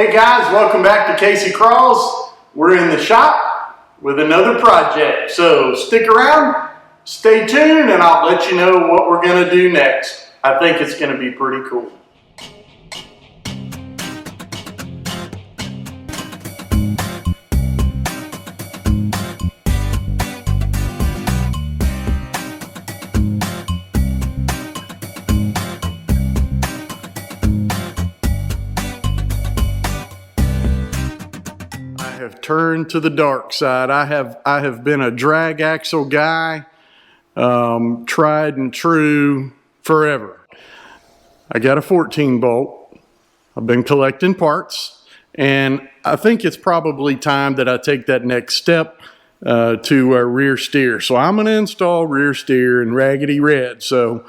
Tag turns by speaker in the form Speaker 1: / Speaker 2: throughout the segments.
Speaker 1: Hey guys, welcome back to Casey Crawls. We're in the shop with another project. So stick around, stay tuned, and I'll let you know what we're gonna do next. I think it's gonna be pretty cool. Have turned to the dark side. I have been a drag axle guy, tried and true forever. I got a 14 bolt. I've been collecting parts, and I think it's probably time that I take that next step to a rear steer. So I'm going to install rear steer in Raggedy Red. So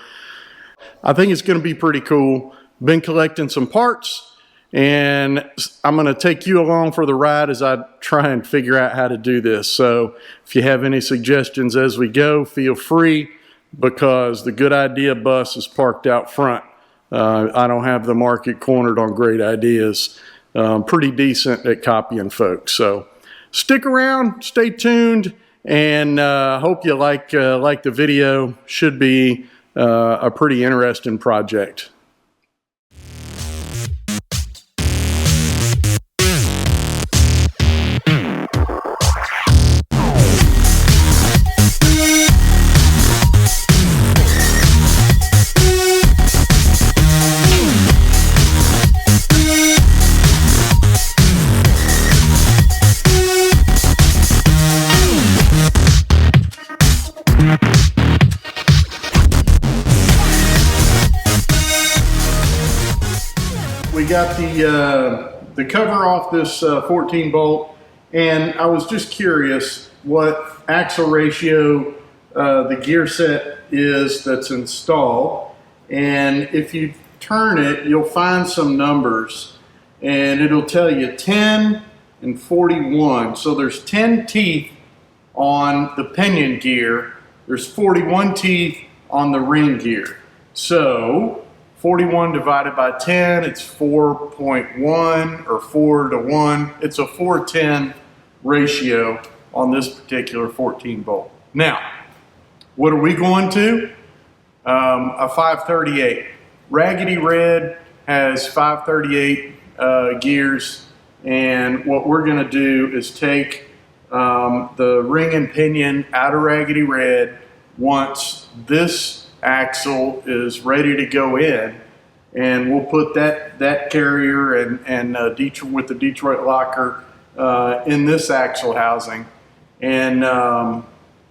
Speaker 1: I think it's going to be pretty cool. Been collecting some parts, and I'm going to take you along for the ride as I try and figure out how to do this. So if you have any suggestions as we go, feel free, because the Good Idea bus is parked out front. I don't have the market cornered on great ideas. Pretty decent at copying folks. So stick around, stay tuned, and hope you like the video. Should be a pretty interesting project. We got the cover off this 14 bolt, and I was just curious what axle ratio the gear set is that's installed. And if you turn it, you'll find some numbers, and it'll tell you 10 and 41. So there's 10 teeth on the pinion gear. There's 41 teeth on the ring gear. So 41 divided by 10, it's 4.1 or 4 to 1. It's a 4:10 ratio on this particular 14 bolt. Now, what are we going to? A 538. Raggedy Red has 538 gears, and what we're going to do is take the ring and pinion out of Raggedy Red once this axle is ready to go in, and we'll put that carrier and Detroit, with the Detroit locker in this axle housing, and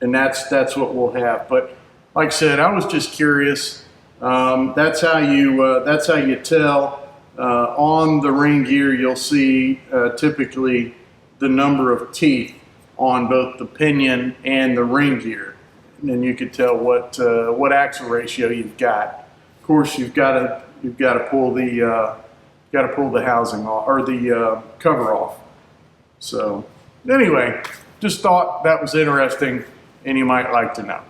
Speaker 1: that's what we'll have. But like I said, I was just curious. That's how you tell on the ring gear. You'll see typically the number of teeth on both the pinion and the ring gear. And then you can tell what axle ratio you've got. Of course, you've got to pull the housing off, or the cover off. So anyway, just thought that was interesting, and you might like to know.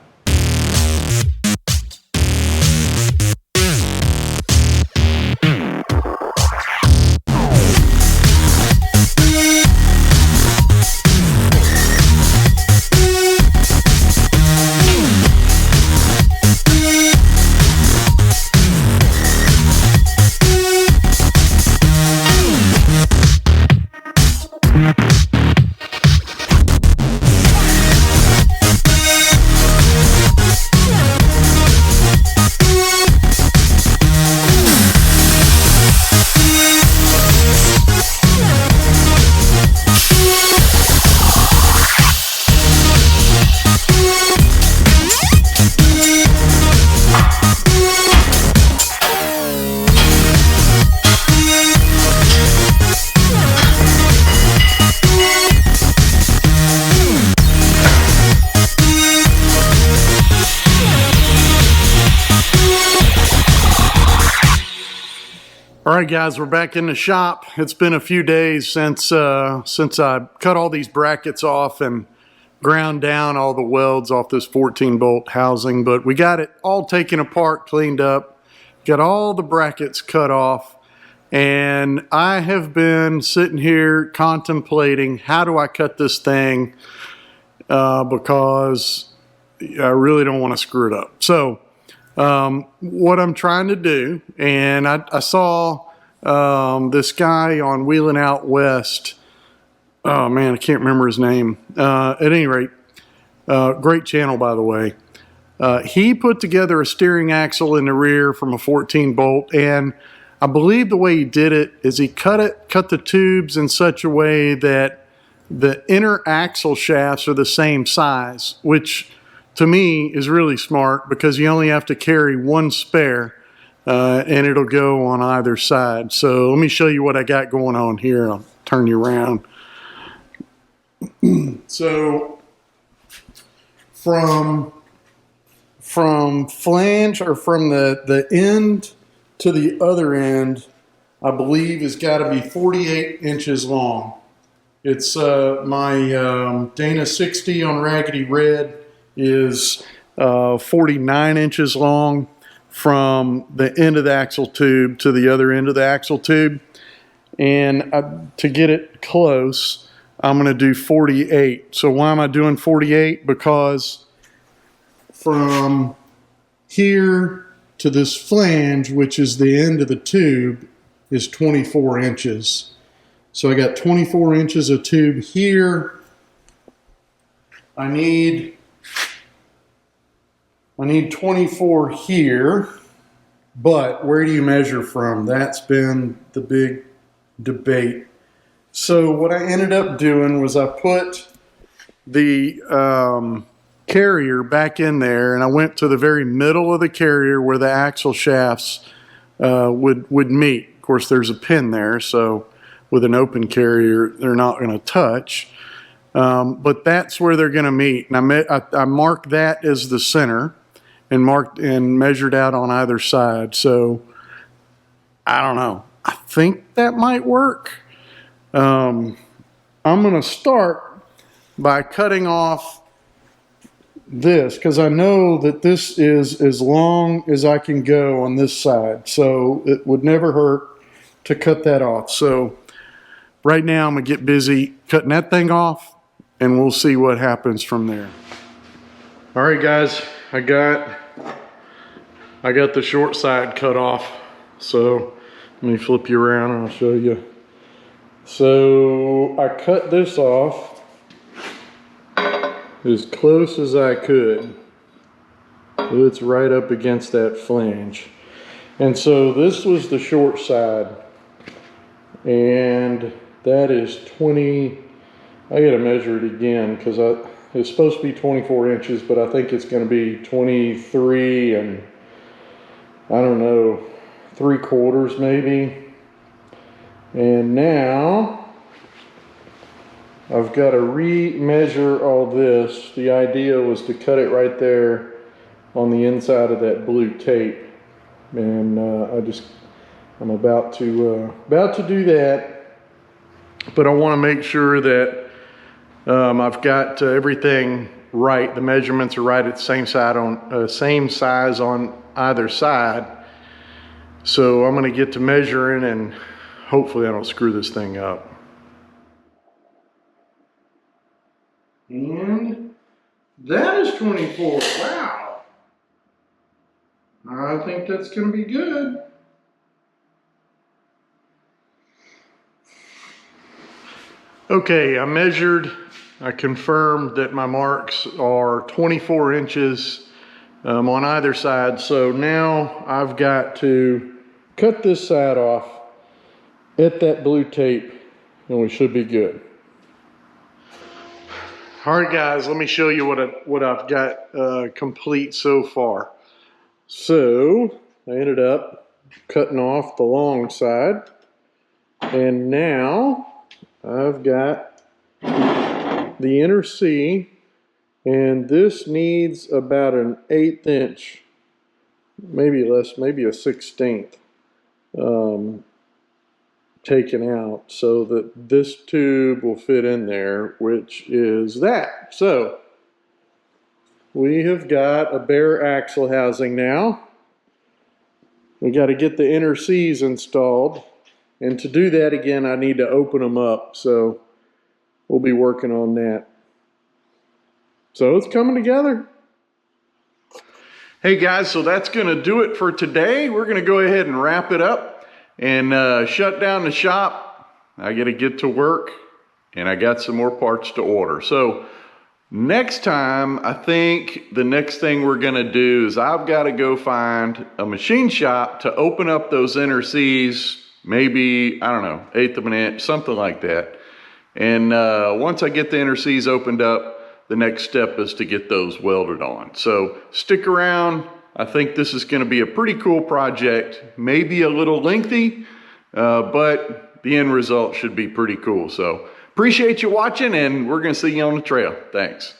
Speaker 1: All right, guys, we're back in the shop. It's been a few days since I cut all these brackets off and ground down all the welds off this 14 bolt housing, but we got it all taken apart, cleaned up, got all the brackets cut off, And I have been sitting here contemplating how do I cut this thing because I really don't want to screw it up. So what I'm trying to do, and I saw this guy on Wheeling Out West. Oh man, I can't remember his name. At any rate, great channel, by the way. He put together a steering axle in the rear from a 14 bolt, and I believe the way he did it is he cut the tubes in such a way that the inner axle shafts are the same size, which to me is really smart because you only have to carry one spare and it'll go on either side. So let me show you what I got going on here. I'll turn you around. So from flange, or from the end to the other end, I believe has got to be 48 inches long. It's my Dana 60 on Raggedy Red is 49 inches long from the end of the axle tube to the other end of the axle tube. And to get it close, I'm going to do 48. So why am I doing 48? Because from here to this flange, which is the end of the tube, is 24 inches. So I got 24 inches of tube here. I need 24 here, but where do you measure from? That's been the big debate. So what I ended up doing was I put the carrier back in there, and I went to the very middle of the carrier where the axle shafts would meet. Of course, there's a pin there, so with an open carrier, they're not going to touch. But that's where they're going to meet. And I marked that as the center and measured out on either side. So I don't know. I think that might work. I'm going to start by cutting off this because I know that this is as long as I can go on this side. So it would never hurt to cut that off. So right now I'm going to get busy cutting that thing off, and we'll see what happens from there. All right, guys, I got the short side cut off. So let me flip you around and I'll show you. So I cut this off as close as I could. It's right up against that flange. And so this was the short side. And that is 20, I gotta measure it again because it's supposed to be 24 inches, but I think it's gonna be 23 and I don't know, 3/4 maybe. And now I've got to re-measure all this. The idea was to cut it right there on the inside of that blue tape. And I'm about to do that, but I want to make sure that I've got everything right. The measurements are right at the same size on either side. So I'm going to get to measuring, and hopefully I don't screw this thing up. And that is 24. Wow. I think that's going to be good. Okay, I measured. I confirmed that my marks are 24 inches on either side. So now I've got to cut this side off at that blue tape, and we should be good. All right, guys, let me show you what I've got complete so far. So I ended up cutting off the long side, and now I've got the inner C, and this needs about an 1/8 inch, maybe less, maybe a 1/16, taken out so that this tube will fit in there, which is that. So we have got a bare axle housing now. We got to get the inner C's installed, And to do that again, I need to open them up. So we'll be working on that. So it's coming together. Hey guys, so that's going to do it for today. We're going to go ahead and wrap it up and shut down the shop. I got to get to work and I got some more parts to order. So next time, I think the next thing we're going to do is I've got to go find a machine shop to open up those inner C's, maybe, I don't know, 1/8 of an inch, something like that. And once I get the inner C's opened up, the next step is to get those welded on. So stick around. I think this is going to be a pretty cool project, maybe a little lengthy, but the end result should be pretty cool. So appreciate you watching, and we're going to see you on the trail. Thanks.